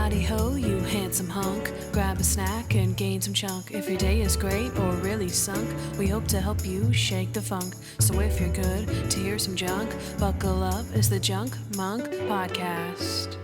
Howdy ho, you handsome hunk. Grab a snack and gain some chunk. If your day is great or really sunk, we hope to help you shake the funk. So if you're good to hear some junk, buckle up, it's the Junk Monk Podcast.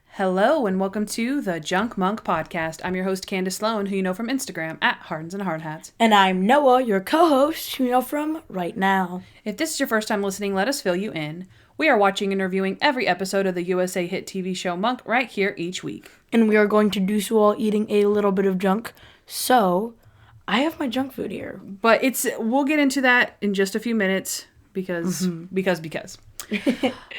Hello and welcome to the Junk Monk Podcast. I'm your host Kandyce Sloan, who you know from Instagram at Hardens and Hardhats. And I'm Noah, your co-host, who you know from Right Now. If this is your first time listening, let us fill you in. We are watching and reviewing every episode of the USA hit TV show Monk right here each week. And we are going to do so while eating a little bit of junk. So, I have my junk food here. But we'll get into that in just a few minutes because.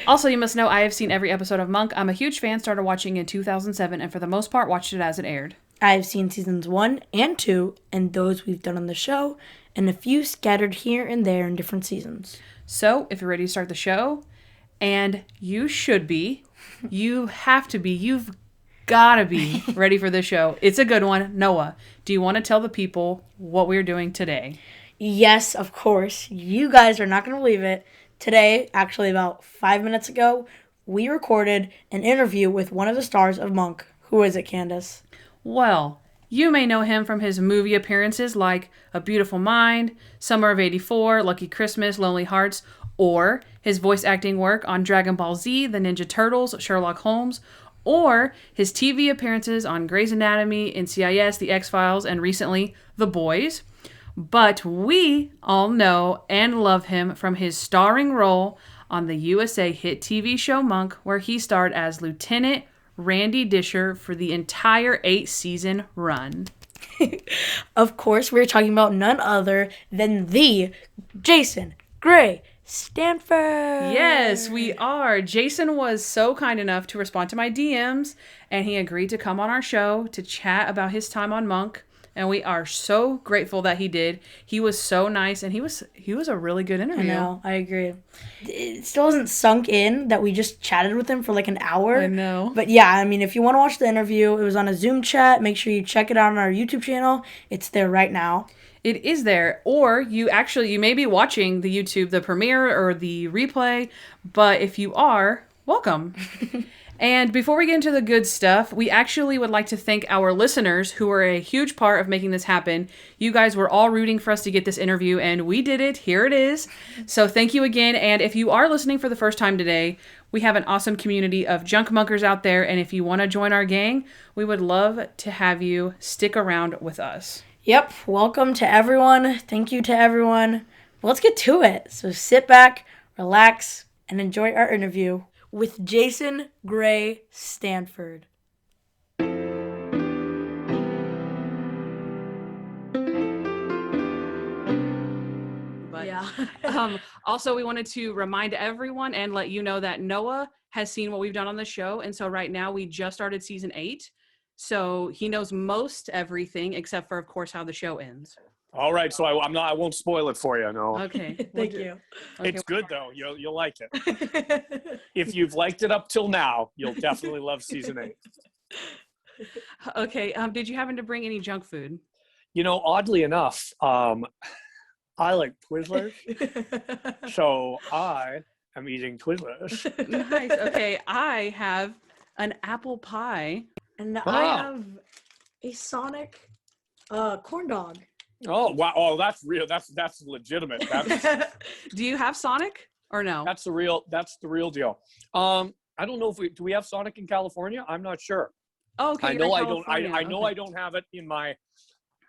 Also, you must know I have seen every episode of Monk. I'm a huge fan, started watching in 2007, and for the most part watched it as it aired. I've seen seasons 1 and 2, and those we've done on the show, and a few scattered here and there in different seasons. So, if you're ready to start the show, and you should be, you have to be, you've gotta be ready for the show. It's a good one. Noah, do you want to tell the people what we're doing today? Yes, of course. You guys are not going to believe it. Today, actually about 5 minutes ago, we recorded an interview with one of the stars of Monk. Who is it, Kandyce? Well, you may know him from his movie appearances like A Beautiful Mind, Summer of '84, Lucky Christmas, Lonely Hearts, or his voice acting work on Dragon Ball Z, The Ninja Turtles, Sherlock Holmes, or his TV appearances on Grey's Anatomy, NCIS, The X-Files, and recently, The Boys. But we all know and love him from his starring role on the USA hit TV show Monk, where he starred as Lieutenant Randy Disher for the entire 8-season run. Of course, we're talking about none other than the Jason Gray-Stanford. Yes, we are. Jason was so kind enough to respond to my DMs, and he agreed to come on our show to chat about his time on Monk. And we are so grateful that he did. He was so nice, and he was a really good interview. I know, I agree. It still hasn't sunk in that we just chatted with him for like an hour. I know. But yeah, I mean, if you want to watch the interview, it was on a Zoom chat. Make sure you check it out on our YouTube channel. It's there right now. It is there. Or you may be watching the YouTube, the premiere or the replay. But if you are, welcome. And before we get into the good stuff, we actually would like to thank our listeners who are a huge part of making this happen. You guys were all rooting for us to get this interview, and we did it. Here it is. So thank you again. And if you are listening for the first time today, we have an awesome community of junk monkers out there. And if you want to join our gang, we would love to have you stick around with us. Yep. Welcome to everyone. Thank you to everyone. Let's get to it. So sit back, relax, and enjoy our interview with Jason Gray-Stanford. Also, we wanted to remind everyone and let you know that Noah has seen what we've done on the show. And so right now we just started season 8. So he knows most everything except for, of course, how the show ends. All right, so I won't spoil it for you, no. Okay. Thank you. Okay, it's good though. You'll like it. If you've liked it up till now, you'll definitely love season 8. Okay. Did you happen to bring any junk food? You know, oddly enough, I like Twizzlers, so I am eating Twizzlers. Nice. Okay, I have an apple pie. And I have a Sonic corn dog. Oh wow! Oh, that's real. That's legitimate. Do you have Sonic or no? That's the real deal. I don't know if do we have Sonic in California? I'm not sure. Oh, okay. I know I don't. I know I don't have it in my.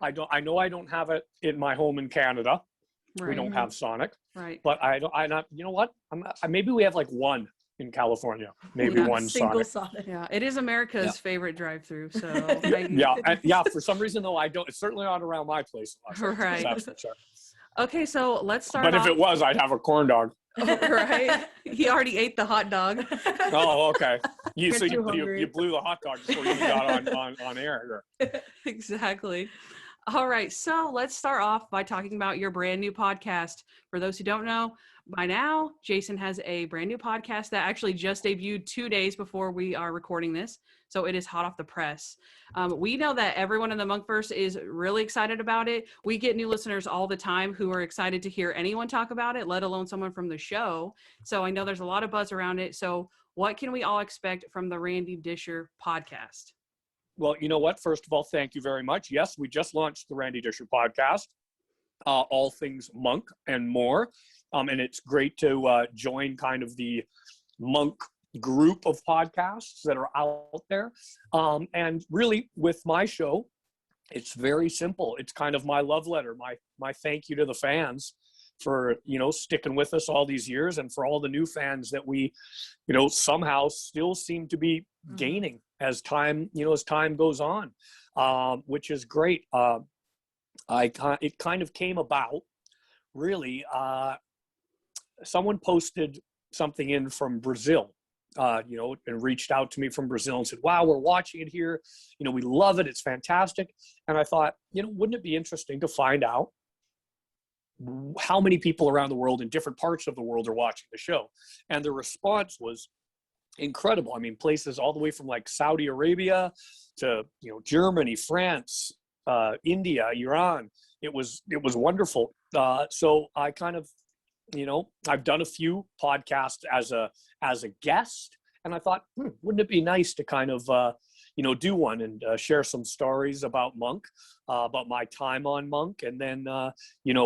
I know I don't have it in my home in Canada. Right. We don't have Sonic. Right. But I don't. You know what? Maybe we have like one in California. Maybe one single Sonic. Sonic. Yeah, it is America's favorite drive-through. So yeah. For some reason though, I don't. It's certainly not around my place. Right. That's for sure. Okay, so let's start. But if it was, I'd have a corn dog. Oh, right. He already ate the hot dog. Oh, okay. You hungry. you blew the hot dog before you got on air. Exactly. All right, so let's start off by talking about your brand new podcast. For those who don't know, by now, Jason has a brand new podcast that actually just debuted 2 days before we are recording this. So it is hot off the press. We know that everyone in the Monkverse is really excited about it. We get new listeners all the time who are excited to hear anyone talk about it, let alone someone from the show. So I know there's a lot of buzz around it. So what can we all expect from the Randy Disher podcast? Well, you know what? First of all, thank you very much. Yes, we just launched the Randy Disher podcast, all things Monk and more. And it's great to join kind of the Monk group of podcasts that are out there. And really, with my show, it's very simple. It's kind of my love letter, my thank you to the fans for, sticking with us all these years, and for all the new fans that we, somehow still seem to be gaining as time goes on, which is great. It kind of came about, really, someone posted something in from Brazil, and reached out to me from Brazil and said, wow, we're watching it here. We love it. It's fantastic. And I thought, wouldn't it be interesting to find out how many people around the world in different parts of the world are watching the show? And the response was incredible. I mean, places all the way from like Saudi Arabia to, Germany, France, India, Iran. It was wonderful. So I kind of, I've done a few podcasts as a guest, and I thought, wouldn't it be nice to kind of, do one and share some stories about Monk, about my time on Monk, and then,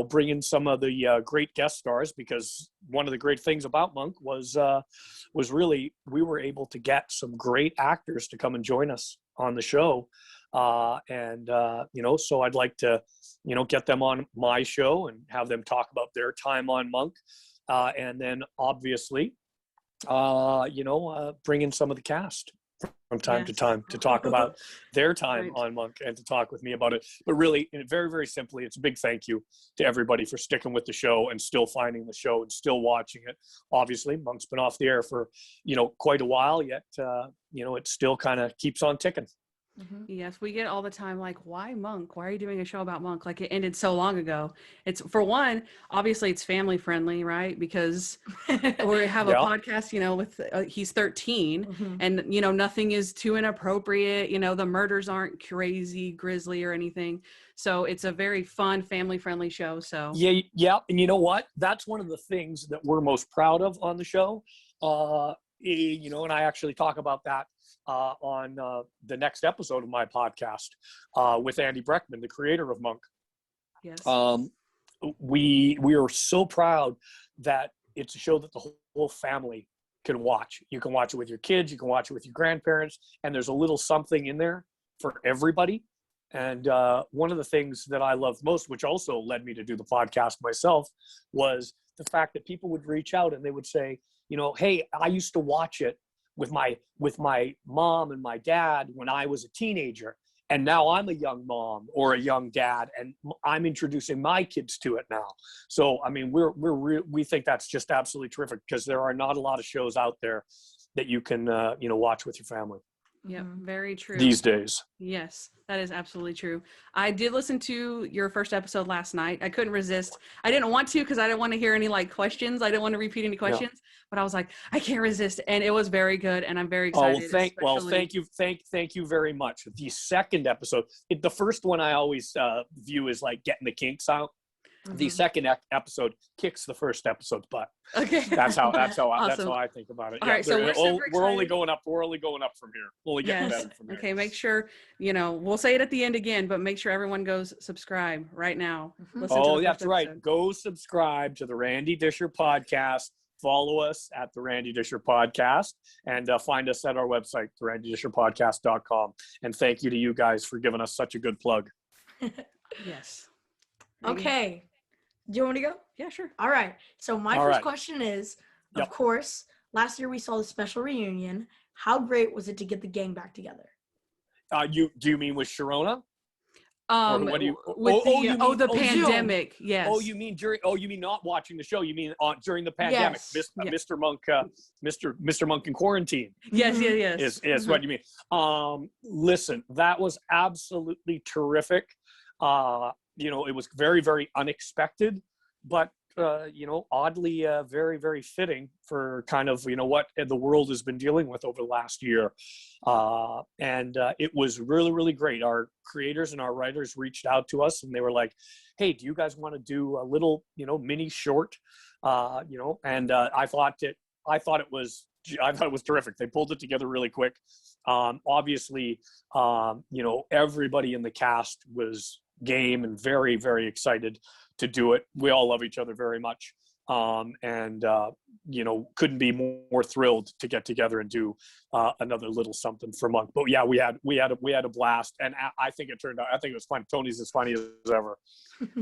bring in some of the great guest stars, because one of the great things about Monk was really, we were able to get some great actors to come and join us on the show. So I'd like to, get them on my show and have them talk about their time on Monk. And then obviously, bring in some of the cast from time to time to talk about their time on Monk and to talk with me about it. But really, very, very simply, it's a big thank you to everybody for sticking with the show and still finding the show and still watching it. Obviously, Monk's been off the air for, quite a while, yet, it still kind of keeps on ticking. Yes, we get all the time, like, why Monk? Why are you doing a show about Monk? Like, it ended so long ago. It's, for one, obviously it's family friendly, right? Because we have a podcast, with he's 13 and, nothing is too inappropriate. The murders aren't crazy, grisly or anything. So it's a very fun, family friendly show. So yeah. And you know what? That's one of the things that we're most proud of on the show. And I actually talk about that on the next episode of my podcast with Andy Breckman, the creator of Monk. Yes. We are so proud that it's a show that the whole family can watch. You can watch it with your kids, you can watch it with your grandparents, and there's a little something in there for everybody. And one of the things that I love most, which also led me to do the podcast myself, was the fact that people would reach out and they would say, hey, I used to watch it with my mom and my dad when I was a teenager, and now I'm a young mom or a young dad, and I'm introducing my kids to it now. So I mean, we think that's just absolutely terrific, because there are not a lot of shows out there that you can watch with your family. Yeah, very true. These days. Yes, that is absolutely true. I did listen to your first episode last night. I couldn't resist. I didn't want to, because I didn't want to hear any questions. I didn't want to repeat any questions, but I was like, I can't resist. And it was very good. And I'm very excited. Thank you. Thank you very much. The second episode, the first one I always view as like getting the kinks out. The second episode kicks the first episode's butt. Okay, that's how Awesome. I think about it. All right, so we're only going up. We're only going up from here. Only getting better from here. Okay, make sure we'll say it at the end again, but make sure everyone goes subscribe right now. That's right. Go subscribe to the Randy Disher podcast. Follow us at the Randy Disher podcast, and find us at our website, therandydisherpodcast.com. And thank you to you guys for giving us such a good plug. Yes. Okay. Do you want me to go? Yeah, sure. All right. So my first question is, of course, last year we saw the special reunion. How great was it to get the gang back together? Do you mean with Sharona? What do you? The pandemic. Zoom. Yes. You mean not watching the show? You mean during the pandemic? Yes. Mr. Monk, Mr. Monk in quarantine. Yes. Is what you mean. Listen, that was absolutely terrific. It was very, very unexpected, but, oddly, very, very fitting for kind of, what the world has been dealing with over the last year. And it was really, really great. Our creators and our writers reached out to us, and they were like, hey, do you guys want to do a little, mini short? And I thought it was I thought it was terrific. They pulled it together really quick. Obviously, everybody in the cast was game and very, very excited to do it. We all love each other very much. Couldn't be more thrilled to get together and do another little something for Monk. But yeah, we had a blast, and I think it was fun. Tony's as funny as ever.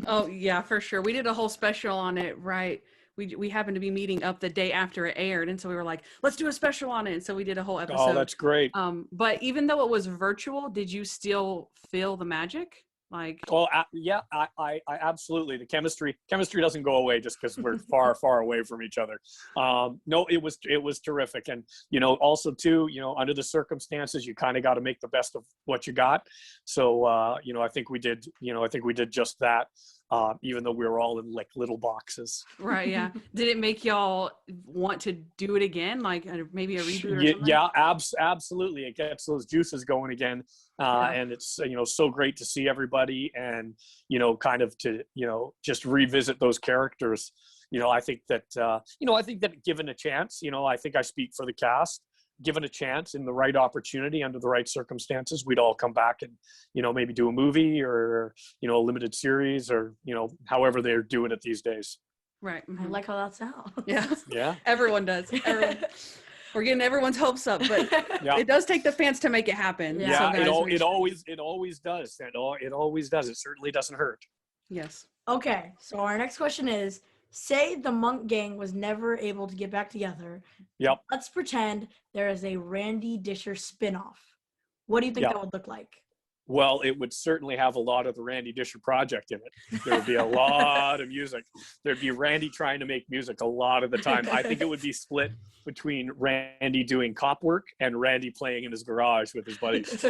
Oh yeah, for sure. We did a whole special on it, right? We happened to be meeting up the day after it aired, and so we were like, let's do a special on it. And so we did a whole episode. Oh, that's great. But even though it was virtual, did you still feel the magic? Like, well, yeah, I absolutely. The chemistry doesn't go away just because we're far, far away from each other. No, it was terrific. And, also too, under the circumstances, you kind of got to make the best of what you got. So, I think we did just that. Even though we were all in like little boxes. Right. Yeah. Did it make y'all want to do it again? Like maybe a reboot or something? Yeah, absolutely. It gets those juices going again. And it's, so great to see everybody and, kind of to, just revisit those characters. I think that given a chance, I think I speak for the cast, given a chance in the right opportunity under the right circumstances, we'd all come back and, maybe do a movie or, a limited series or, however they're doing it these days. Right. Mm-hmm. I like how that sounds. Yeah. Yeah. Everyone does. We're getting everyone's hopes up, but it does take the fans to make it happen. Yeah, so it always does. It always does. It certainly doesn't hurt. Yes. Okay. So our next question is, say the Monk gang was never able to get back together. Yep. Let's pretend there is a Randy Disher spinoff. What do you think that would look like? Well, it would certainly have a lot of the Randy Disher project in it. There would be a lot of music. There'd be Randy trying to make music a lot of the time. I think it would be split between Randy doing cop work and Randy playing in his garage with his buddies.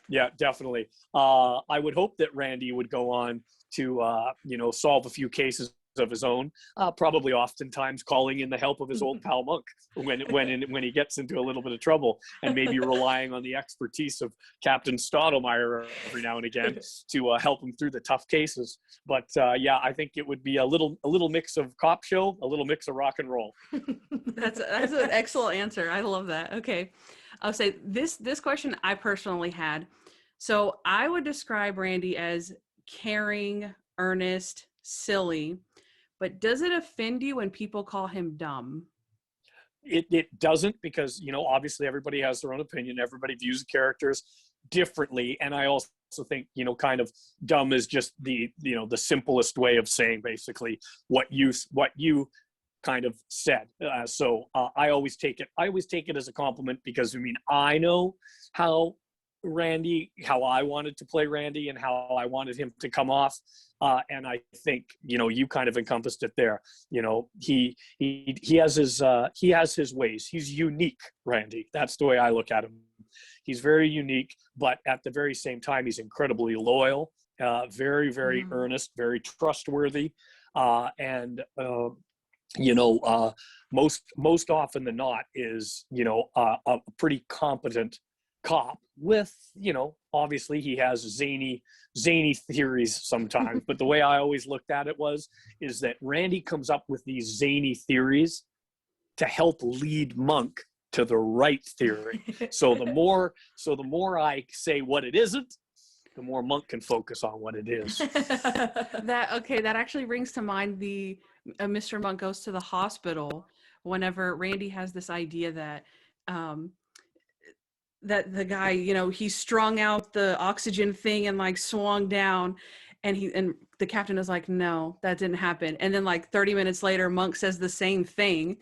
Yeah, definitely. I would hope that Randy would go on to, solve a few cases of his own, probably oftentimes calling in the help of his old pal Monk when he gets into a little bit of trouble, and maybe relying on the expertise of Captain Stottlemyre every now and again to help him through the tough cases. But I think it would be a little mix of cop show, a little mix of rock and roll. That's an excellent answer. I love that. Okay, I'll say this question I personally had. So I would describe Randy as caring, earnest, silly. But does it offend you when people call him dumb? It doesn't, because, obviously everybody has their own opinion. Everybody views the characters differently. And I also think, kind of dumb is just the simplest way of saying basically what you kind of said. So I always take it as a compliment, because I know how I wanted to play Randy and how I wanted him to come off. And I think, you kind of encompassed it there. He has his ways. He's unique, Randy. That's the way I look at him. He's very unique, but at the very same time, he's incredibly loyal, very, very earnest, very trustworthy. Most often than not is, a pretty competent cop with, obviously he has zany theories sometimes, but the way I always looked at it is that Randy comes up with these zany theories to help lead Monk to the right theory. So the more I say what it isn't, the more Monk can focus on what it is. That actually brings to mind the Mr. Monk Goes to the Hospital, whenever Randy has this idea that that the guy, he strung out the oxygen thing and like swung down, and the captain is like, no, that didn't happen. And then like 30 minutes later, Monk says the same thing,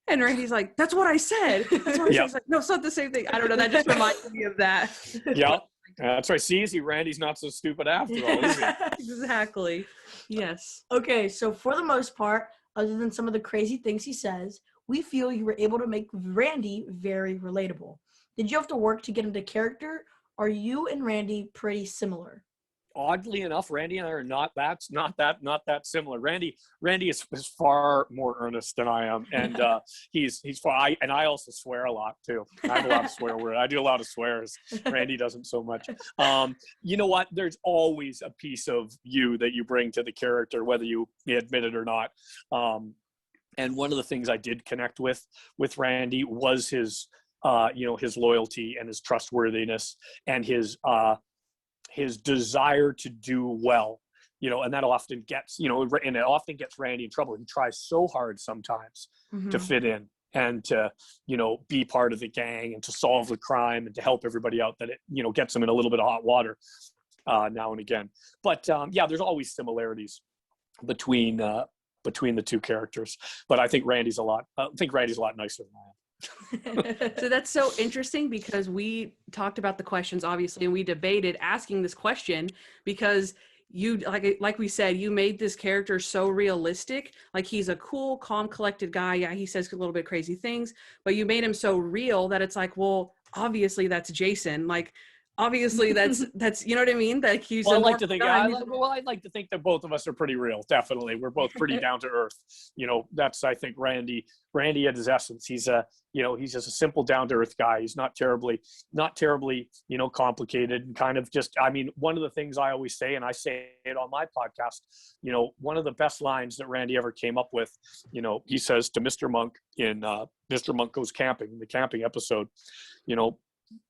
and Randy's like, that's what I said. That's what I said. He's like, no, it's not the same thing. I don't know. That just reminds me of that. Yeah. That's right. See, Randy's not so stupid after all, is he? Exactly. Yes. Okay, so for the most part, other than some of the crazy things he says, we feel you were able to make Randy very relatable. Did you have to work to get into character? Are you and Randy pretty similar? Oddly enough, Randy and I are not that similar. Randy is far more earnest than I am, and he's far. I also swear a lot too. I have a lot of swear words. I do a lot of swears. Randy doesn't so much. You know what? There's always a piece of you that you bring to the character, whether you admit it or not. And one of the things I did connect with Randy was his, his loyalty and his trustworthiness and his desire to do well, and that often gets, and it often gets Randy in trouble. He tries so hard sometimes to fit in and to, be part of the gang and to solve the crime and to help everybody out that it, gets him in a little bit of hot water now and again. But there's always similarities between the two characters. But I think Randy's a lot nicer than I am. So that's so interesting because we talked about the questions, obviously, and we debated asking this question because you, like we said, you made this character so realistic. Like, he's a cool, calm, collected guy. Yeah, he says a little bit crazy things, but you made him so real that it's like, well, obviously that's Jason. Like, obviously that's you know what I mean? Like, he's I'd like to think I'd like to think that both of us are pretty real. Definitely, we're both pretty down to earth. That's, I think, Randy at his essence. He's he's just a simple, down to earth guy. He's not terribly complicated, and kind of just, one of the things I always say, and I say it on my podcast, one of the best lines that Randy ever came up with, he says to Mr. Monk in Mr. Monk Goes Camping, the camping episode,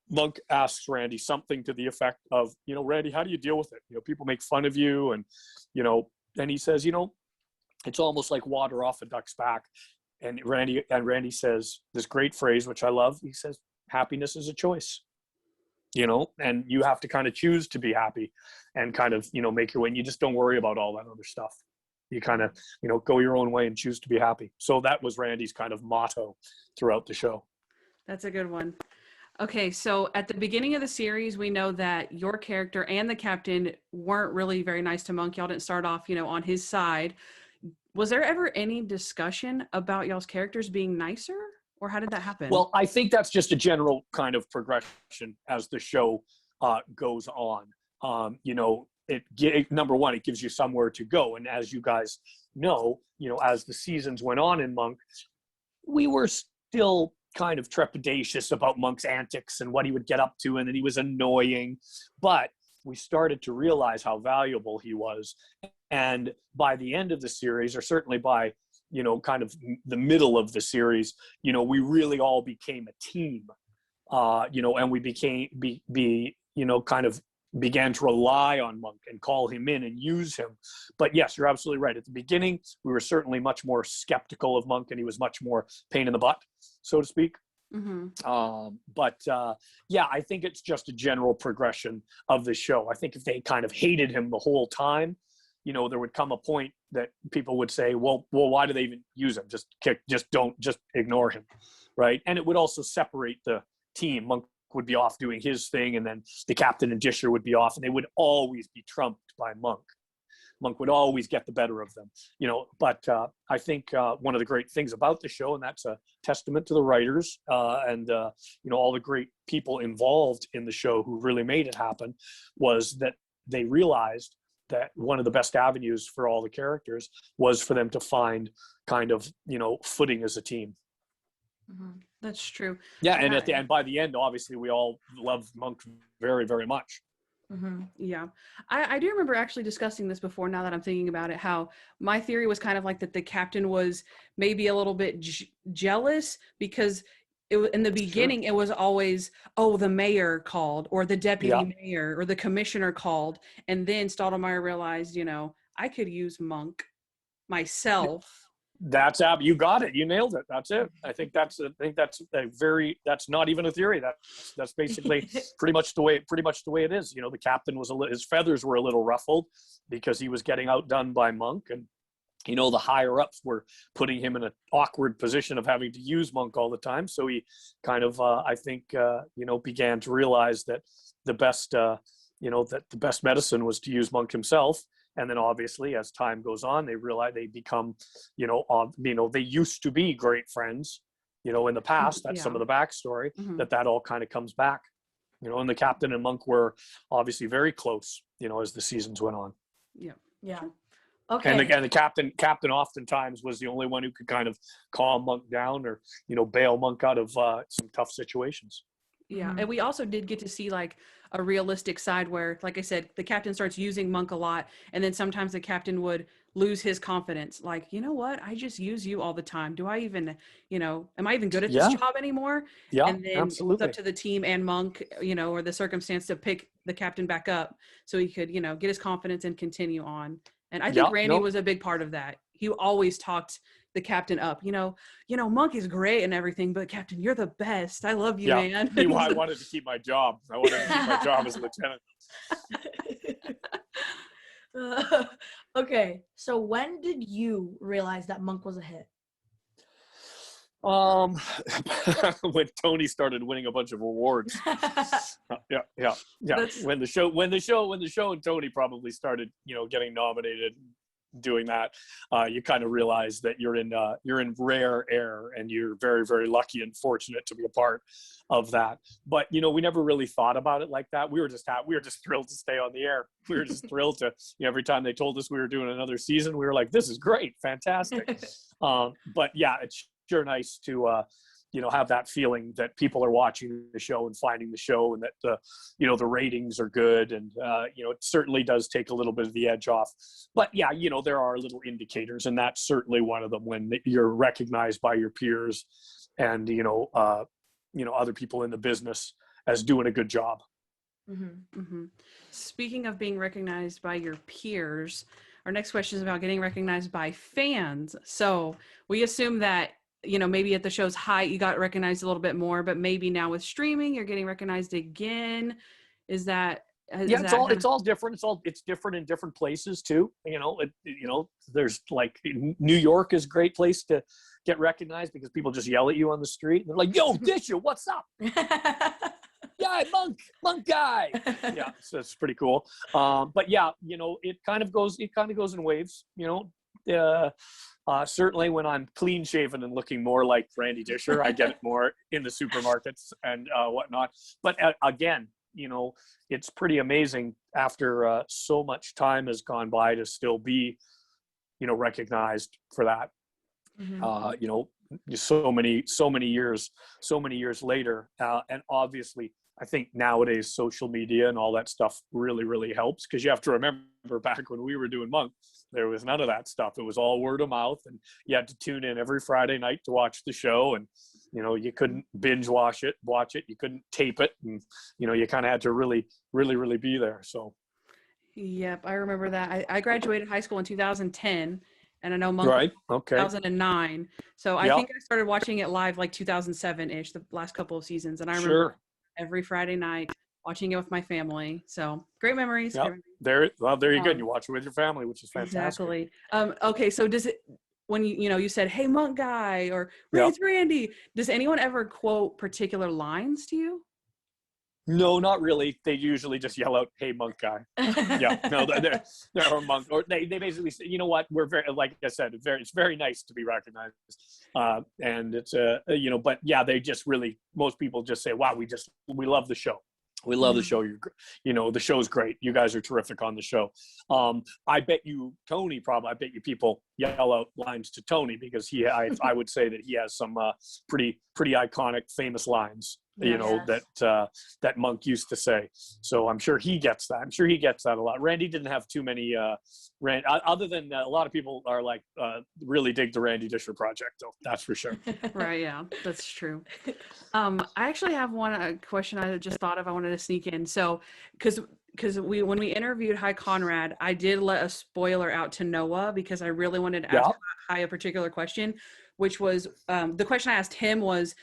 Monk asks Randy something to the effect of, Randy, how do you deal with it? People make fun of you, and, and he says, it's almost like water off a duck's back. And Randy says this great phrase, which I love. He says, happiness is a choice, and you have to kind of choose to be happy and kind of, make your way. And you just don't worry about all that other stuff. You kind of, go your own way and choose to be happy. So that was Randy's kind of motto throughout the show. That's a good one. Okay, so at the beginning of the series, we know that your character and the captain weren't really very nice to Monk. Y'all didn't start off, on his side. Was there ever any discussion about y'all's characters being nicer, or how did that happen? Well, I think that's just a general kind of progression as the show goes on. Number one, it gives you somewhere to go. And as you guys know, as the seasons went on in Monk, we were still kind of trepidatious about Monk's antics and what he would get up to, and that he was annoying, but we started to realize how valuable he was. And by the end of the series, or certainly by kind of the middle of the series, we really all became a team, and we kind of began to rely on Monk and call him in and use him. But yes, you're absolutely right. At the beginning, we were certainly much more skeptical of Monk, and he was much more pain in the butt, so to speak. I think it's just a general progression of the show. I think if they kind of hated him the whole time, there would come a point that people would say, well, why do they even use him? Just ignore him, right? And it would also separate the team. Monk would be off doing his thing, and then the captain and Disher would be off, and they would always be trumped by Monk. Monk would always get the better of them, but I think one of the great things about the show, and that's a testament to the writers and all the great people involved in the show who really made it happen, was that they realized that one of the best avenues for all the characters was for them to find kind of, footing as a team. That's true. Yeah, and by the end, obviously, we all loved Monk very, very much. Yeah. I do remember actually discussing this before, now that I'm thinking about it, how my theory was kind of like that the captain was maybe a little bit jealous, because in the beginning, It was always, the mayor called, or the deputy mayor, or the commissioner called. And then Stottlemyre realized, I could use Monk myself. That's you got it. You nailed it. That's it. I think that's that's not even a theory. That's basically pretty much the way it is. The captain was his feathers were a little ruffled because he was getting outdone by Monk, and the higher ups were putting him in an awkward position of having to use Monk all the time. So he kind of I think began to realize that the best medicine was to use Monk himself. And then obviously, as time goes on, they realize they become, they used to be great friends, in the past. That's some of the backstory, that all kind of comes back, and the captain and Monk were obviously very close, as the seasons went on. Yeah. Yeah. Okay. And again, the captain oftentimes was the only one who could kind of calm Monk down, or, bail Monk out of some tough situations. Yeah. And we also did get to see like a realistic side where, like I said, the captain starts using Monk a lot. And then sometimes the captain would lose his confidence. Like, you know what? I just use you all the time. Do I even, am I even good at this Yeah. job anymore? Yeah, And then it's absolutely. up to the team and Monk, or the circumstance to pick the captain back up so he could, get his confidence and continue on. And I think Yeah, Randy no, was a big part of that. He always talked the captain up. Monk is great and everything, but Captain, you're the best. I love you, yeah. man. Meanwhile, I wanted to keep my job. I wanted to keep my job as lieutenant. Okay, so when did you realize that Monk was a hit? When Tony started winning a bunch of awards. Yeah. That's- When the show and Tony probably started, getting nominated, doing that, you kind of realize that you're in rare air, and you're very, very lucky and fortunate to be a part of that. But we never really thought about it like that. We were just thrilled to stay on the air. We were just thrilled to, every time they told us we were doing another season, we were like, this is great, fantastic. But yeah, it's sure nice to have that feeling that people are watching the show and finding the show, and that the ratings are good, and it certainly does take a little bit of the edge off. But yeah, there are little indicators, and that's certainly one of them, when you're recognized by your peers and other people in the business as doing a good job. Mm-hmm, mm-hmm. Speaking of being recognized by your peers, our next question is about getting recognized by fans. So we assume that maybe at the show's height you got recognized a little bit more, but maybe now with streaming you're getting recognized again. Is that it's all different. It's different in different places too. There's like New York is a great place to get recognized because people just yell at you on the street. They're like, "Yo, Disha, what's up?" Yeah, monk guy. Yeah, so it's pretty cool. But yeah, it kind of goes in waves. Certainly when I'm clean shaven and looking more like Randy Disher, I get it more in the supermarkets and whatnot. But again, it's pretty amazing after so much time has gone by to still be, recognized for that. Mm-hmm. So many years later, and obviously, I think nowadays social media and all that stuff really, really helps, because you have to remember back when we were doing Monk, there was none of that stuff. It was all word of mouth, and you had to tune in every Friday night to watch the show, and you couldn't binge watch it. You couldn't tape it, and you kind of had to really, really, really be there. So. Yep, I remember that. I graduated high school in 2010, and I know Monk Right. Okay. 2009. So I think I started watching it live like 2007-ish, the last couple of seasons, and I remember every Friday night watching it with my family. So great memories. Yep. There you go. You watch it with your family, which is fantastic. Exactly. Okay, so does it, when you said, "Hey, Monk guy," or "It's Randy," does anyone ever quote particular lines to you? No, not really. They usually just yell out, "Hey, Monk guy." Yeah, no, they're a monk, or they basically say, "You know what? We're very, like I said, it's very nice to be recognized," and it's but yeah, they just really, most people just say, "Wow, we love the show. We love the show. The show's great. You guys are terrific on the show." I bet you people yell out lines to Tony, because I would say that he has some pretty cconic, famous lines, that Monk used to say. So I'm sure he gets that. I'm sure he gets that a lot. Randy didn't have too many, other than a lot of people are like, really dig the Randy Disher project, though. That's for sure. Right. Yeah, that's true. I actually have a question I just thought of. I wanted to sneak in. So, because when we interviewed Hi Conrad, I did let a spoiler out to Noah, because I really wanted to ask Hi a particular question, which was, the question I asked him was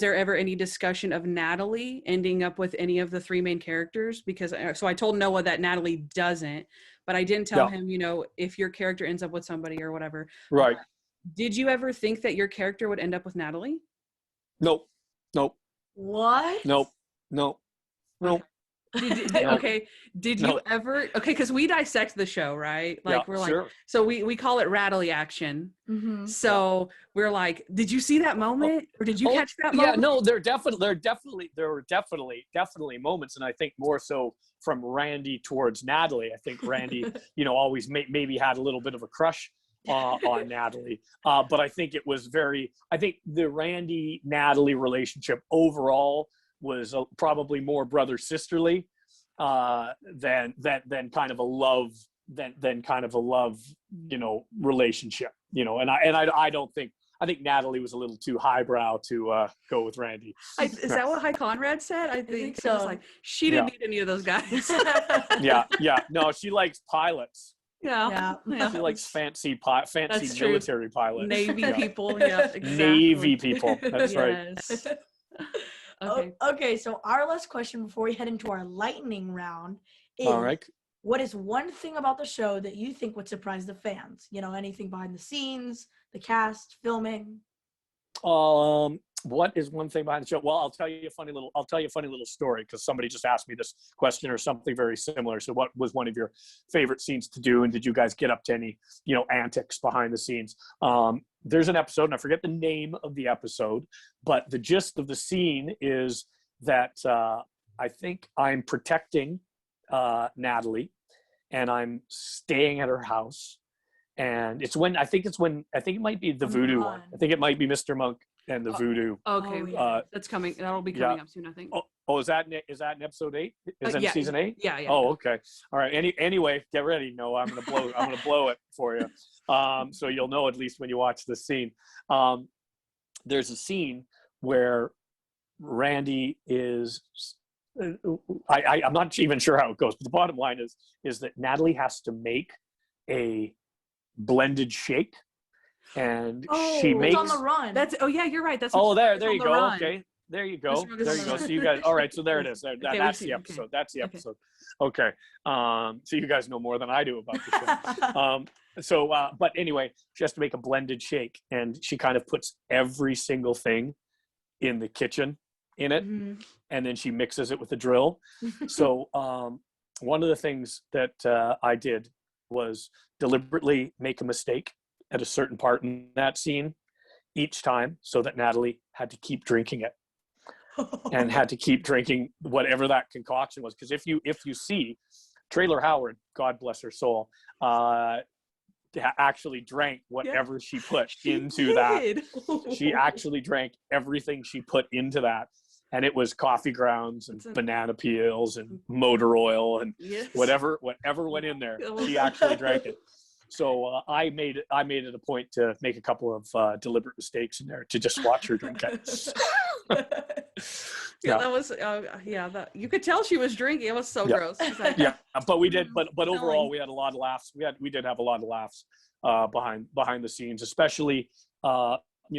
there ever any discussion of Natalie ending up with any of the three main characters? Because so I told Noah that Natalie doesn't, but I didn't tell him, if your character ends up with somebody or whatever. Right. Did you ever think that your character would end up with Natalie? Nope. What? Nope. Okay. Did you ever? Okay, because we dissect the show, right? Like we're like, so we call it Rattly action. Mm-hmm. So we're like, did you see that moment, or did you catch that moment? Yeah, no, there were definitely moments, and I think more so from Randy towards Natalie. I think Randy, always maybe had a little bit of a crush on Natalie, but I think the Randy Natalie relationship overall was probably more brother sisterly than kind of a love than kind of a love, relationship, and I don't think, I think Natalie was a little too highbrow to go with Randy. Is that what High Conrad said? I think so. It was like, she didn't need any of those guys. Yeah. No, she likes pilots. Yeah. She likes fancy That's true. military pilots. Navy people. Yeah, exactly. Navy people. That's right. Yes. Okay. Okay, so our last question before we head into our lightning round is, All right. what is one thing about the show that you think would surprise the fans? Anything behind the scenes, the cast, filming? What is one thing behind the show? Well, I'll tell you a funny little story, because somebody just asked me this question or something very similar. So what was one of your favorite scenes to do? And did you guys get up to any, antics behind the scenes? There's an episode, and I forget the name of the episode, but the gist of the scene is that I think I'm protecting Natalie, and I'm staying at her house. And I think it might be the voodoo one. I think it might be Mr. Monk and the voodoo. Okay. Yeah. That's coming. That'll be coming up soon, I think. Oh, is that in episode 8? Is that in season 8? Yeah. Oh, okay. All right. Anyway, get ready. No, I'm gonna blow it for you. So you'll know at least when you watch the scene. There's a scene where Randy is. I'm not even sure how it goes, but the bottom line is that Natalie has to make a blended shake, and she makes on the run. You're right. That's there you go. Run. Okay, there you go. There you go. So you guys, all right. So there it is. That's the okay. episode. That's the episode. Okay. So you guys know more than I do about the show. But anyway, she has to make a blended shake, and she kind of puts every single thing in the kitchen in it, and then she mixes it with a drill. So one of the things that I did was deliberately make a mistake at a certain part in that scene each time, so that Natalie had to keep drinking it and had to keep drinking whatever that concoction was. Because if you see, Traylor Howard, God bless her soul, actually drank whatever she put into that. She actually drank everything she put into that. And it was coffee grounds and banana peels and motor oil and whatever went in there. She actually drank it. So I made it a point to make a couple of deliberate mistakes in there to just watch her drink it. That was you could tell she was drinking. It was so gross. But we did. But overall, we had a lot of laughs. We did have a lot of laughs behind the scenes, especially.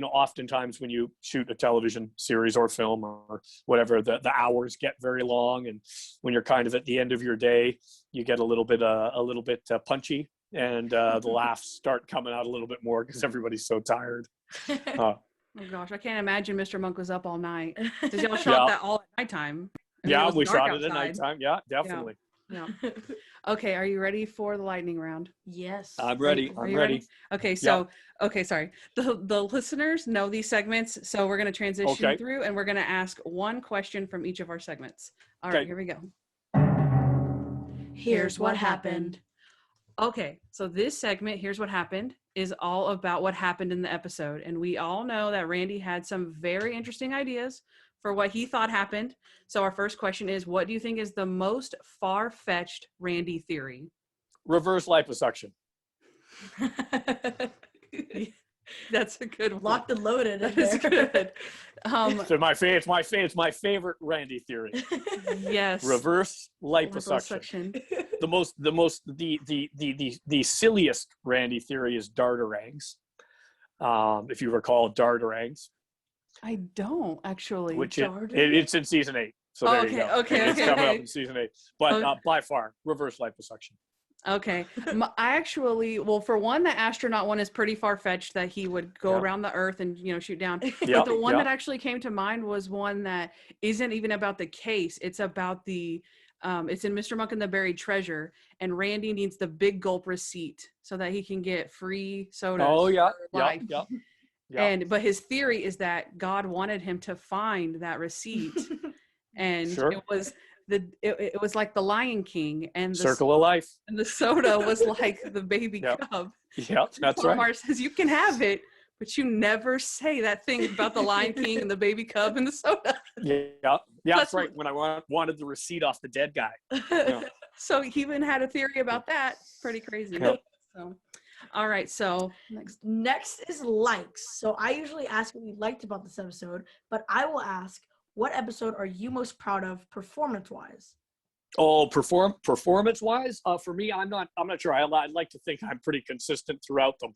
Oftentimes when you shoot a television series or film or whatever, the hours get very long, and when you're kind of at the end of your day, you get a little bit punchy, and the laughs start coming out a little bit more because everybody's so tired. Oh gosh, I can't imagine Mr. Monk was up all night. Did y'all shot that all at nighttime? We shot it at nighttime. Yeah, definitely. Yeah. Okay, are you ready for the lightning round? Yes. I'm ready. I'm ready. Okay, so sorry. The listeners know these segments, so we're going to transition through, and we're going to ask one question from each of our segments. All right, here we go. Here's what happened. Okay, so this segment, Here's What Happened, is all about what happened in the episode. And we all know that Randy had some very interesting ideas for what he thought happened. So our first question is, what do you think is the most far-fetched Randy theory? Reverse liposuction. That's a good one. Locked and loaded. That is good. It's my favorite Randy theory. Yes. Reverse liposuction. The silliest Randy theory is dartarangs. If you recall dartarangs. I don't actually. It's in season 8. So there you go. Okay. It's coming up in season 8. But by far, reverse liposuction. Okay. I actually, for one, the astronaut one is pretty far-fetched, that he would go around the earth and, shoot down. But the one that actually came to mind was one that isn't even about the case. It's about it's in Mr. Monk and the Buried Treasure, and Randy needs the big gulp receipt so that he can get free sodas. Oh, yeah. For life. Yeah. But his theory is that God wanted him to find that receipt, and it was like the Lion King and the Circle of Life, and the soda was like the baby cub. Yeah, that's right. Omar says you can have it, but you never say that thing about the Lion King and the baby cub and the soda. Yeah, that's Plus- right. When I wanted the receipt off the dead guy. Yeah. So he even had a theory about that. Pretty crazy. Yep. So, all right. So next. Next is likes. So I usually ask what you liked about this episode, but I will ask, what episode are you most proud of performance-wise? Oh, performance-wise, for me, I'm not sure. I'd like to think I'm pretty consistent throughout them.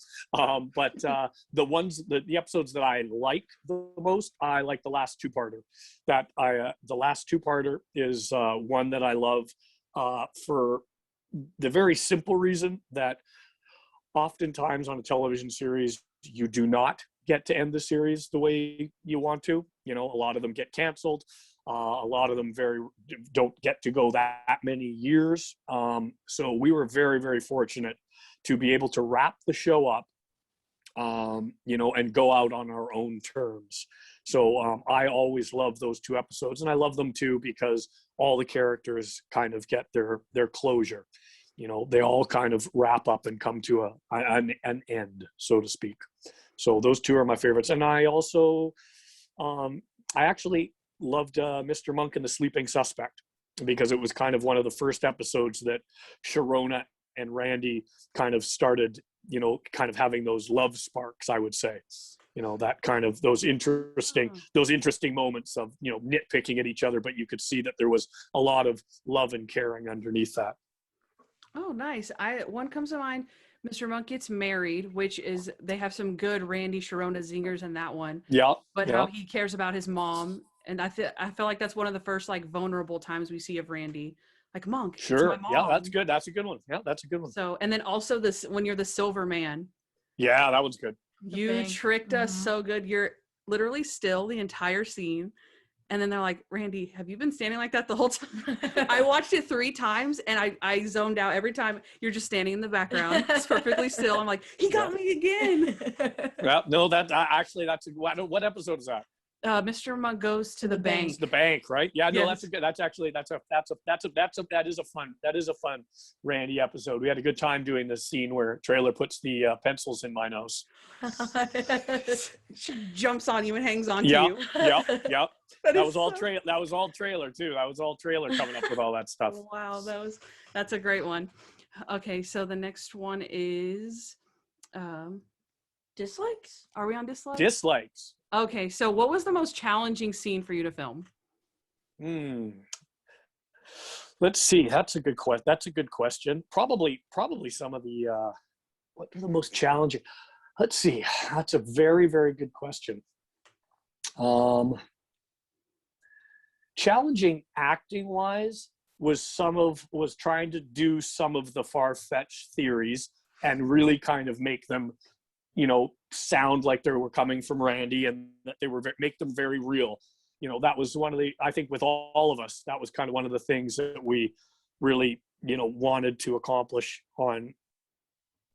But the episodes that I like the most, I like the last two-parter. The last two-parter is one that I love for the very simple reason that oftentimes on a television series, you do not get to end the series the way you want to. You know, a lot of them get canceled. A lot of them don't get to go that many years. So we were very, very fortunate to be able to wrap the show up, and go out on our own terms. So I always love those two episodes, and I love them too because all the characters kind of get their closure. You know, they all kind of wrap up and come to an end, so to speak. So those two are my favorites. And I also, I actually loved Mr. Monk and the Sleeping Suspect because it was kind of one of the first episodes that Sharona and Randy kind of started, kind of having those love sparks, I would say. That kind of those interesting moments of, nitpicking at each other, but you could see that there was a lot of love and caring underneath that. Oh, nice. One comes to mind. Mr. Monk gets married, which is they have some good Randy Sharona zingers in that one. Yeah. But how he cares about his mom, and I feel like that's one of the first like vulnerable times we see of Randy. Like, Monk, sure. it's my mom. Yeah, that's good. That's a good one. Yeah, that's a good one. So, and then also this when you're the Silver Man. Yeah, that one's good. You tricked us so good. You're literally still the entire scene. And then they're like, Randy, have you been standing like that the whole time? I watched it 3 times and I zoned out every time. You're just standing in the background. It's perfectly still. I'm like, he got me again. Yeah, no, that's what episode is that? Mr. Monk goes to the bank. The bank, right? Yeah, no, Yes. that is a fun Randy episode. We had a good time doing this scene where Trailer puts the pencils in my nose. She jumps on you and hangs on to you. Yep. That was all Trailer too. That was all Trailer coming up with all that stuff. Wow, that's a great one. Okay, so the next one is dislikes. Are we on dislikes? Dislikes. Okay, so what was the most challenging scene for you to film? Let's see. That's a good question. Probably some of the what are the most challenging? Let's see. That's a very, very good question. Challenging acting wise was trying to do some of the far-fetched theories and really kind of make them, sound like they were coming from Randy and that they were make them very real. That was one of the, I think with all of us, that was kind of one of the things that we really, wanted to accomplish on,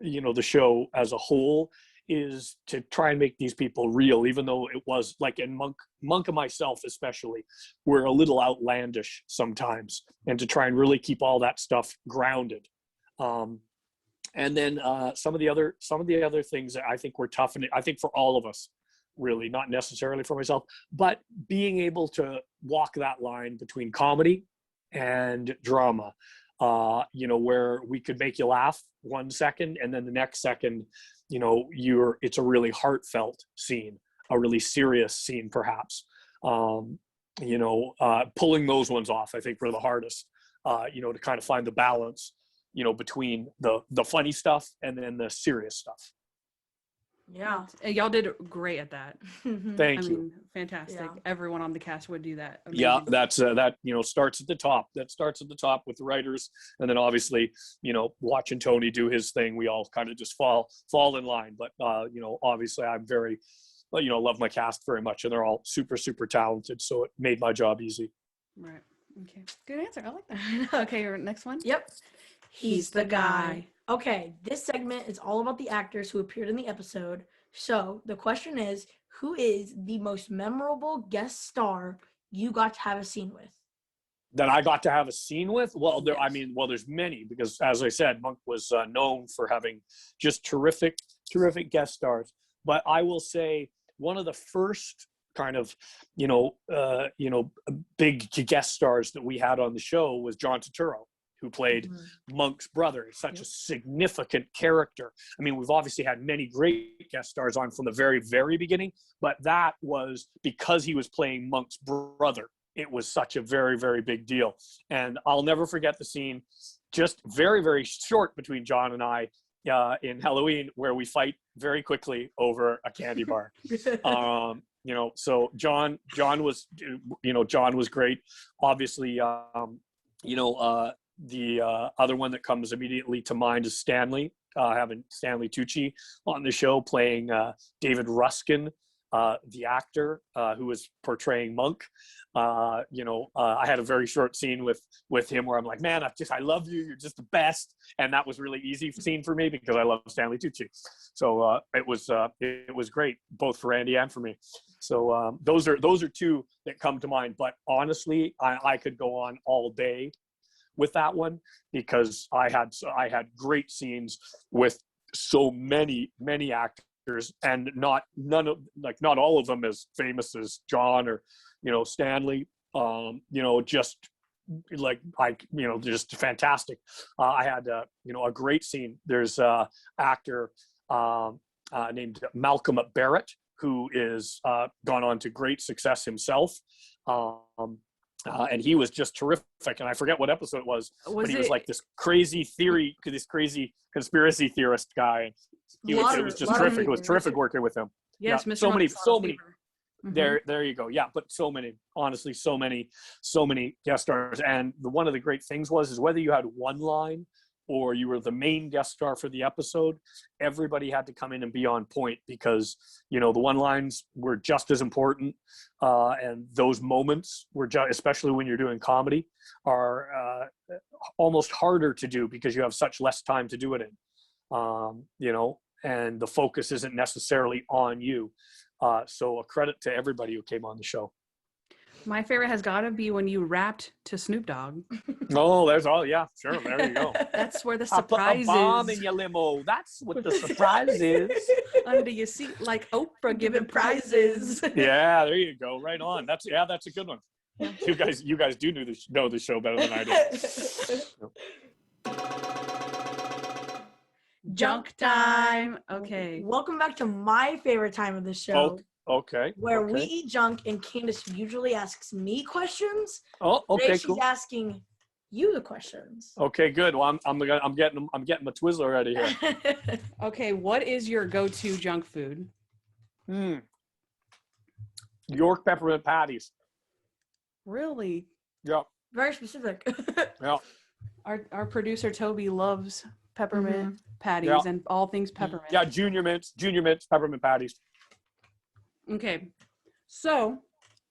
the show as a whole, is to try and make these people real, even though it was like, and Monk and myself especially were a little outlandish sometimes, and to try and really keep all that stuff grounded. And then some of the other things that I think were tough, and I think for all of us, really, not necessarily for myself, but being able to walk that line between comedy and drama, where we could make you laugh 1 second, and then the next second, it's a really heartfelt scene, a really serious scene, perhaps. Pulling those ones off, I think, were the hardest. To kind of find the balance, between the funny stuff and then the serious stuff. Yeah. Y'all did great at that. Thank you. Mean, fantastic. Yeah. Everyone on the cast would do that. Amazing. Yeah, that's that starts at the top. That starts at the top with the writers, and then obviously, watching Tony do his thing, we all kind of just fall in line. But obviously, I'm very, love my cast very much, and they're all super, super talented. So it made my job easy. Right. Okay. Good answer. I like that. Okay. Next one. Yep. He's the guy. Okay, this segment is all about the actors who appeared in the episode. So the question is, who is the most memorable guest star you got to have a scene with? That I got to have a scene with? Well, there's many, because as I said, Monk was known for having just terrific guest stars. But I will say one of the first kind of, big guest stars that we had on the show was John Turturro, who played Monk's brother. Such a significant character. I mean, we've obviously had many great guest stars on from the very, very beginning, but that was because he was playing Monk's brother. It was such a very, very big deal. And I'll never forget the scene, just very, very short, between John and I in Halloween, where we fight very quickly over a candy bar. So John was great. Obviously, the other one that comes immediately to mind is Stanley, having Stanley Tucci on the show playing David Ruskin, the actor who was portraying Monk. I had a very short scene with him where I'm like, man, I love you. You're just the best. And that was really easy scene for me because I love Stanley Tucci. So it was great, both for Randy and for me. So those are two that come to mind. But honestly, I could go on all day with that one, because I had great scenes with so many actors, and not all of them as famous as John or Stanley. Just fantastic. I had a great scene. There's a actor named Malcolm Barrett, who is gone on to great success himself. And he was just terrific. And I forget what episode it was, but he was like this crazy conspiracy theorist guy. It was just terrific. It was terrific working with him. Yes, yeah, Mr. so many. Mm-hmm. There you go. Yeah, but so many, honestly, so many guest stars. And one of the great things is whether you had one line or you were the main guest star for the episode, everybody had to come in and be on point, because the one lines were just as important, and those moments were especially when you're doing comedy, are almost harder to do because you have such less time to do it in, and the focus isn't necessarily on you. So a credit to everybody who came on the show. My favorite has got to be when you rapped to Snoop Dogg. Oh, there's all, yeah, sure. There you go. That's where the I put surprise a bomb is. in your limo. That's what the surprise is. Under your seat, like Oprah giving prizes. Yeah, there you go. Right on. That's a good one. You guys do know the show better than I do. Junk time. Okay. Welcome back to my favorite time of the show. Okay. Where we eat junk, and Kandyce usually asks me questions. Oh, okay, Today cool. She's asking you the questions. Okay, good. Well, I'm getting my Twizzler ready here. Okay, what is your go-to junk food? York peppermint patties. Really? Yeah. Very specific. Yeah. Our producer Toby loves peppermint patties and all things peppermint. Yeah, junior mints, peppermint patties. Okay, so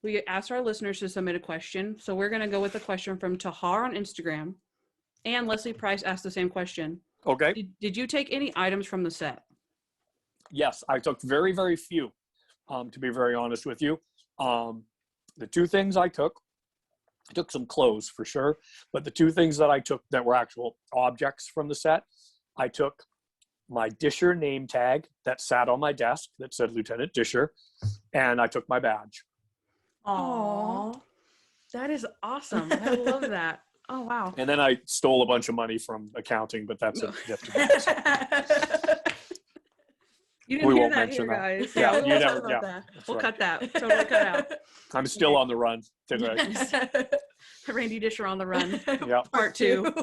we asked our listeners to submit a question. So we're going to go with a question from Tahar on Instagram, and Leslie Price asked the same question. Okay. Did you take any items from the set? Yes, I took very, very few, to be very honest with you. The two things I took some clothes for sure, but the two things that I took that were actual objects from the set, I took my Disher name tag that sat on my desk that said Lieutenant Disher, and I took my badge. Aww. That is awesome. I love that. Oh, wow. And then I stole a bunch of money from accounting, but that's it. You didn't hear that here, guys. Yeah, you never. That. Yeah, we'll cut that. Totally cut out. I'm still on the run today. Randy Disher on the run. Yeah. Part 2.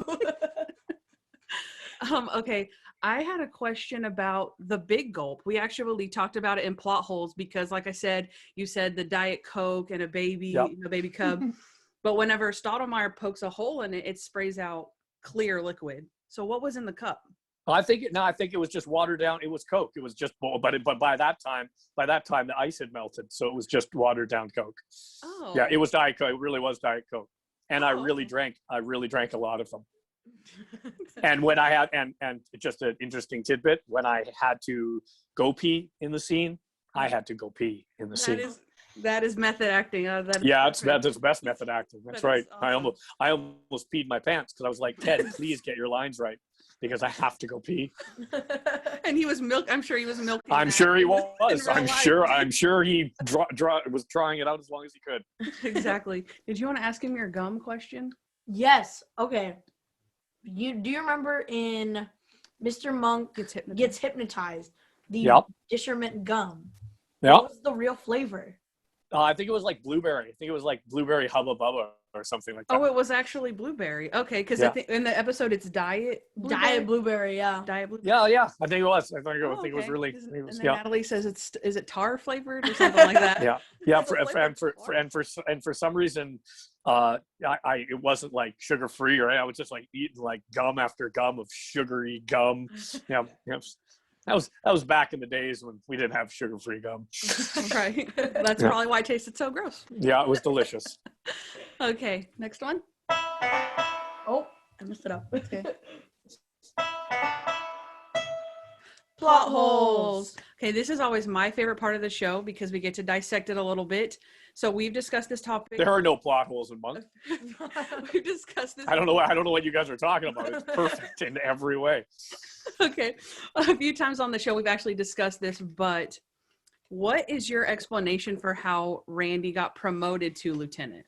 Okay. I had a question about the Big Gulp. We actually talked about it in Plot Holes because, like I said, you said the Diet Coke and a baby, a baby cub. But whenever Stottlemyre pokes a hole in it, it sprays out clear liquid. So what was in the cup? I think it was just watered down. It was Coke. It was just, but by that time the ice had melted, so it was just watered down Coke. Oh. Yeah, it was Diet Coke. It really was Diet Coke, and I really drank a lot of them. And when I had, and just an interesting tidbit, when I had to go pee in the scene, I had to go pee in the scene. That is method acting. That's the best method acting. That's right. Awesome. I almost peed my pants because I was like, Ted, please get your lines right. because I have to go pee. And he was I'm sure he was milking. I'm that sure he in was. real I'm life. sure he was drawing it out as long as he could. Exactly. Did you want to ask him your gum question? Yes. Okay. Do you remember in Mr. Monk gets hypnotized? The Yep. Disherment gum. Yeah. What was the real flavor? I think it was like blueberry. I think it was like blueberry Hubba Bubba or something like that. Oh, it was actually blueberry. Okay, because Yeah. I think in the episode it's diet blueberry. Diet blueberry, yeah. Diet blueberry. Yeah. I think it was. I think it Oh, was okay. really. And It was, then yeah. Natalie says is it tar flavored or something like that? Yeah. For some reason, it wasn't like sugar free, right? I was just like eating like gum after gum of sugary gum. Yeah. That was back in the days when we didn't have sugar free gum. Right. That's probably why it tasted so gross. Yeah, it was delicious. Okay, next one. Oh, I messed it up. Okay. Plot holes. Okay, this is always my favorite part of the show because we get to dissect it a little bit. So we've discussed this topic. There are no plot holes in Monk. We've discussed this. I don't know what you guys are talking about. It's perfect in every way. Okay, a few times on the show we've actually discussed this, but what is your explanation for how Randy got promoted to lieutenant?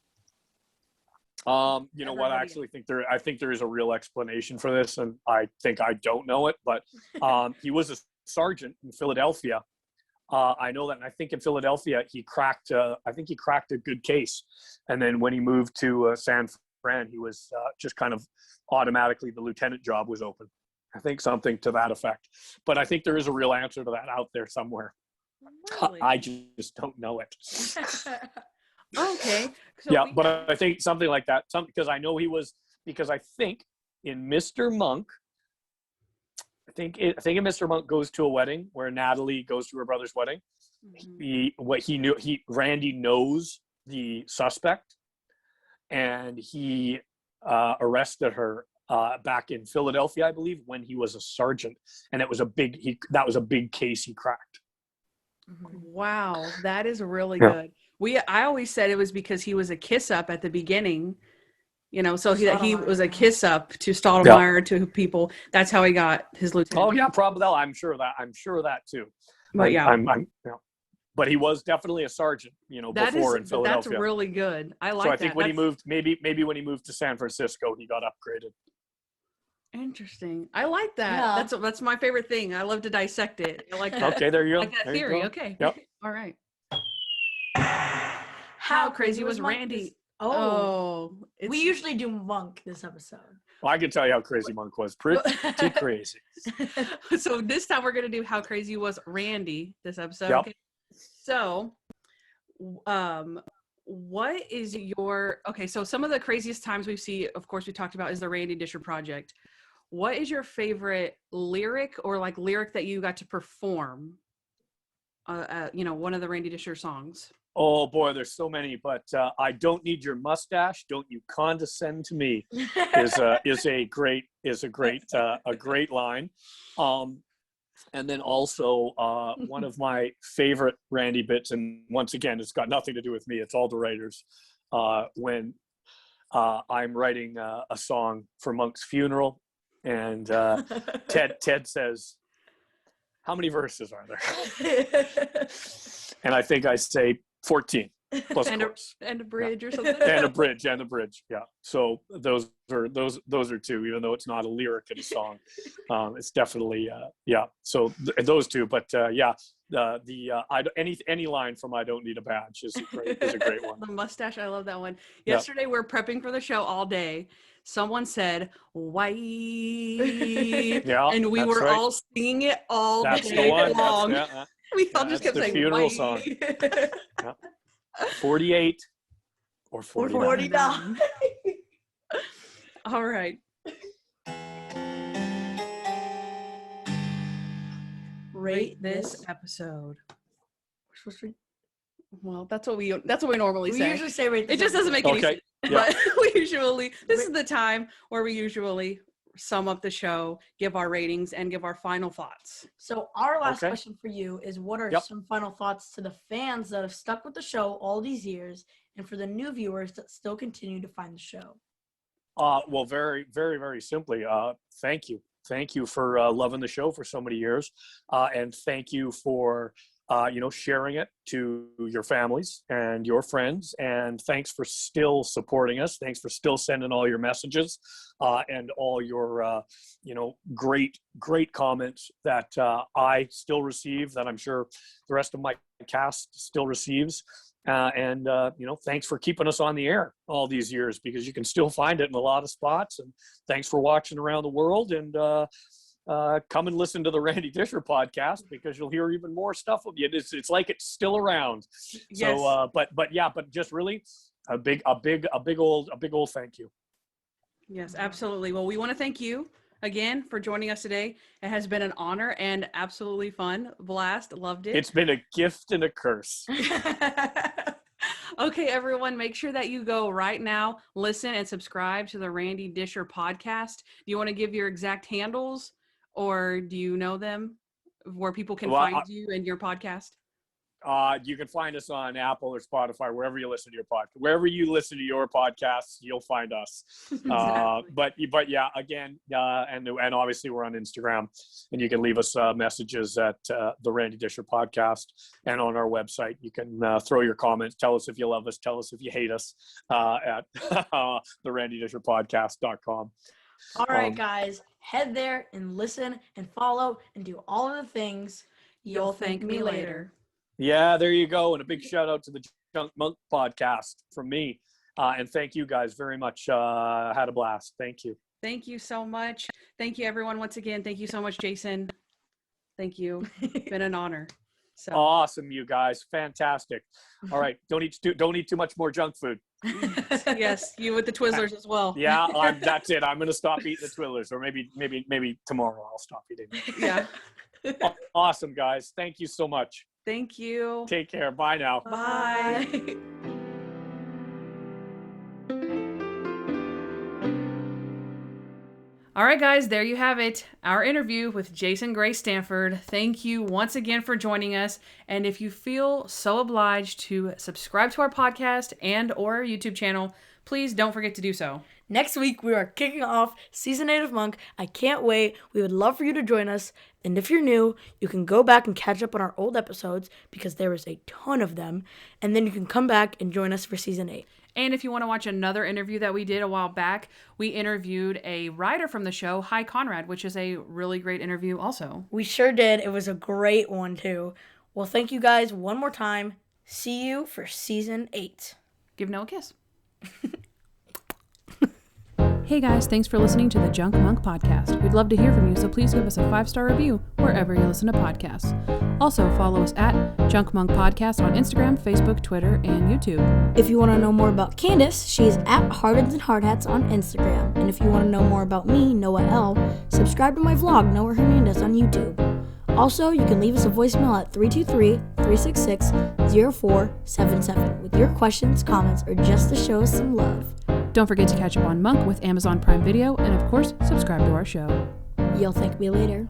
You know what? I think there is a real explanation for this, and I think I don't know it, but he was a sergeant in Philadelphia. I know that, and I think in Philadelphia he cracked a good case, and then when he moved to San Fran, he was just kind of automatically the lieutenant job was open. I think something to that effect, but I think there is a real answer to that out there somewhere. Really? I just don't know it. Okay. So Yeah, but I think something like that. Because I think in Mr. Monk, I think in Mr. Monk goes to a wedding where Natalie goes to her brother's wedding. Randy knows the suspect, and he arrested her back in Philadelphia, I believe, when he was a sergeant, and that was a big case he cracked. Wow, that is really good. I always said it was because he was a kiss up at the beginning, so he was a kiss up to Stottlemyre, to people. That's how he got his lieutenant. Oh yeah, probably. I'm sure of that too. But but he was definitely a sergeant, before in Philadelphia. That's really good. I like that. So I think when he moved, maybe when he moved to San Francisco, he got upgraded. Interesting. I like that. Yeah. That's my favorite thing. I love to dissect it. I like that. Okay, there you go. I like that theory. Okay. Yep. All right. How crazy was Randy? We usually do Monk this episode. Well, I can tell you how crazy Monk was. Pretty crazy. So this time we're going to do how crazy was Randy this episode. Yep. Okay. So, what is so some of the craziest times we see, of course, we talked about is the Randy Disher Project. What is your favorite lyric or lyric that you got to perform? One of the Randy Disher songs. Oh boy, there's so many, but I don't need your mustache. Don't you condescend to me is a great line. And then also one of my favorite Randy bits, and once again, it's got nothing to do with me. It's all the writers. When I'm writing a song for Monk's funeral, and Ted says, "How many verses are there?" And I think I say 14 plus chorus. And a bridge or something. And a bridge. Yeah. So those are two, even though it's not a lyric in a song. It's definitely So those two, but any line from "I Don't Need a Badge" is a great one. The mustache, I love that one. Yesterday we're prepping for the show all day. Someone said "wife," and we were all singing it all day long. We all just kept saying funeral "wife." song. 48 or 49. All right. Rate this episode. Well, that's what we normally say. We usually say rate this. It just doesn't make any sense. Yeah. But this is the time where we usually sum up the show, give our ratings, and give our final thoughts. So our last question for you is, what are some final thoughts to the fans that have stuck with the show all these years, and for the new viewers that still continue to find the show? Well, very, very, very simply, thank you. thank you for loving the show for so many years. And thank you for, sharing it to your families and your friends. And thanks for still supporting us. Thanks for still sending all your messages and all your, great comments that I still receive, that I'm sure the rest of my cast still receives. Thanks for keeping us on the air all these years, because you can still find it in a lot of spots. And thanks for watching around the world, and come and listen to the Randy Disher podcast, because you'll hear even more stuff of you. It's like it's still around. Yes. So, but just really a big old thank you. Yes, absolutely. Well, we want to thank you again for joining us today. It has been an honor and absolutely fun. Blast. Loved it. It's been a gift and a curse. Okay, everyone, make sure that you go right now, listen and subscribe to the Randy Disher podcast. Do you want to give your exact handles, or do you know them, where people can find you and your podcast? You can find us on Apple or Spotify, wherever you listen to your podcast. Wherever you listen to your podcasts, you'll find us. Exactly. But yeah, again, and obviously we're on Instagram, and you can leave us messages at the Randy Disher podcast, and on our website. You can throw your comments. Tell us if you love us. Tell us if you hate us at the RandyDisherPodcast.com. All right, guys, head there and listen and follow and do all of the things. You'll thank me later. Yeah, there you go. And a big shout out to the Junk Monk podcast from me. And thank you guys very much. Had a blast. Thank you. Thank you so much. Thank you, everyone. Once again, thank you so much, Jason. Thank you. It's been an honor. So awesome, you guys. Fantastic. All right. Don't eat too much more junk food. Yes, you with the Twizzlers as well. Yeah, that's it. I'm going to stop eating the Twizzlers, or maybe tomorrow I'll stop eating. Yeah. Awesome, guys. Thank you so much. Thank you. Take care. Bye now. Bye. All right, guys, there you have it. Our interview with Jason Gray-Stanford. Thank you once again for joining us. And if you feel so obliged to subscribe to our podcast and or our YouTube channel, please don't forget to do so. Next week, we are kicking off Season 8 of Monk. I can't wait. We would love for you to join us. And if you're new, you can go back and catch up on our old episodes, because there is a ton of them. And then you can come back and join us for Season 8. And if you want to watch another interview that we did a while back, we interviewed a writer from the show, Hi Conrad, which is a really great interview also. We sure did. It was a great one, too. Well, thank you guys one more time. See you for Season 8. Give Noah a kiss. Hey guys, thanks for listening to the Junk Monk podcast. We'd love to hear from you, so please give us a 5-star review wherever you listen to podcasts. Also, follow us at Junk Monk Podcast on Instagram, Facebook, Twitter, and YouTube. If you want to know more about Kandyce, she's at Hardens and Hardhats on Instagram. And if you want to know more about me, Noah L., subscribe to my vlog, Noah Hernandez, on YouTube. Also, you can leave us a voicemail at 323-366-0477 with your questions, comments, or just to show us some love. Don't forget to catch up on Monk with Amazon Prime Video, and of course, subscribe to our show. You'll thank me later.